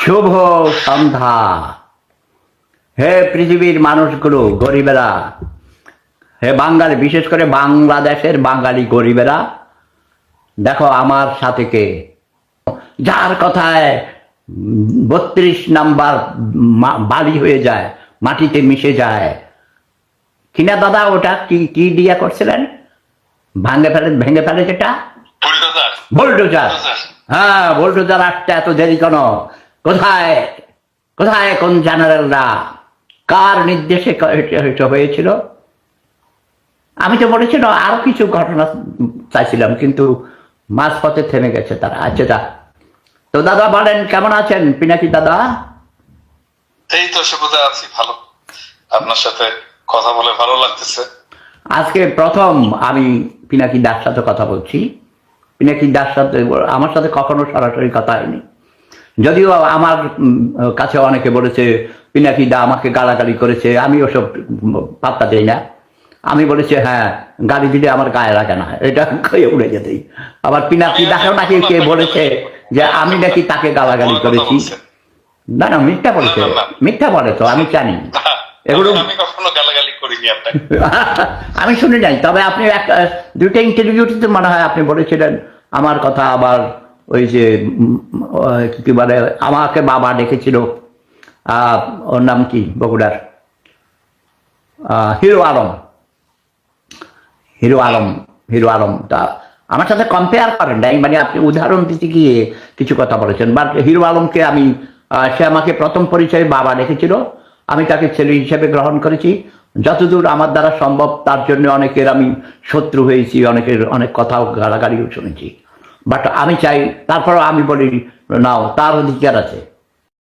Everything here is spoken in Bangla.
শুভ সন্ধ্যা। হে পৃথিবীর মানুষগুলো, গরিবেরা, হে বাঙালি, বিশেষ করে বাংলাদেশের বাঙালি গরিবেরা, দেখো আমার সাথে কে, যার কথায় 32 নাম্বার বালি হয়ে যায়, মাটিতে মিশে যায় কিনা দাদা? ওটা কি কি দিয়া করছিলেন? ভেঙে ফেলে যেটা বুলডোজার। হ্যাঁ, বুলডোজার আসতে এত দেরি কেন? কোথায় কোথায় কোন জেনারেলরা, কার নির্দেশে এটা হয়েছিল? আমি তো বলেছিল আরো কিছু ঘটনা চাইছিলাম, কিন্তু মাঝপথে থেমে গেছে তারা। আচ্ছা, তো দাদা বলেন, কেমন আছেন পিনাকি দাদা? এই তো সুবিধা আছি, ভালো। আপনার সাথে কথা বলে ভালো লাগতেছে। আজকে প্রথম আমি পিনাকি দার সাথে কথা বলছি। পিনাকি দার সাথে আমার সাথে কখনো সরাসরি কথা হয়নি, যদিও আমার কাছে অনেকে বলেছে পিনাকি দা আমাকে গালাগালি করেছে। আমি ওসব পাত্তা দেই না। আমি বলেছি হ্যাঁ, গালি দিলে আমার গায়ে লাগে না, এটা খেয়ে উড়ে যেতেই। আবার পিনাকি দাকেও নাকি কে বলেছে যে আমি নাকি তাকে গালাগালি করেছি। না না, মিথ্যা বলেছে, মিথ্যা বলে তো, আমি জানি এগুলো। আমি কখনো গালাগালি করিনি আপনাকে। আমি শুনে যাই, তবে আপনি একটা দুইটা ইন্টারভিউতে মনে হয় আপনি বলেছিলেন আমার কথা। আবার ওই যে কি বলে, আমাকে বাবা ডেকেছিল, ওর নাম কি বগুড়ার, হিরো আলম। হিরো আলম তা আমার সাথে কম্পেয়ার করেন নাই, মানে আপনি উদাহরণ দিতে গিয়ে কিছু কথা বলেছেন। বাট হিরো আলমকে আমি, সে আমাকে প্রথম পরিচয়ে বাবা ডেকেছিল, আমি তাকে ছেলে হিসেবে গ্রহণ করেছি যতদূর আমার দ্বারা সম্ভব। তার জন্য অনেকের আমি শত্রু হয়েছি, অনেকের অনেক কথাও গালাগালিও শুনেছি। বাট আমি চাই, তারপরও আমি বলি নাও, তার অধিকার আছে।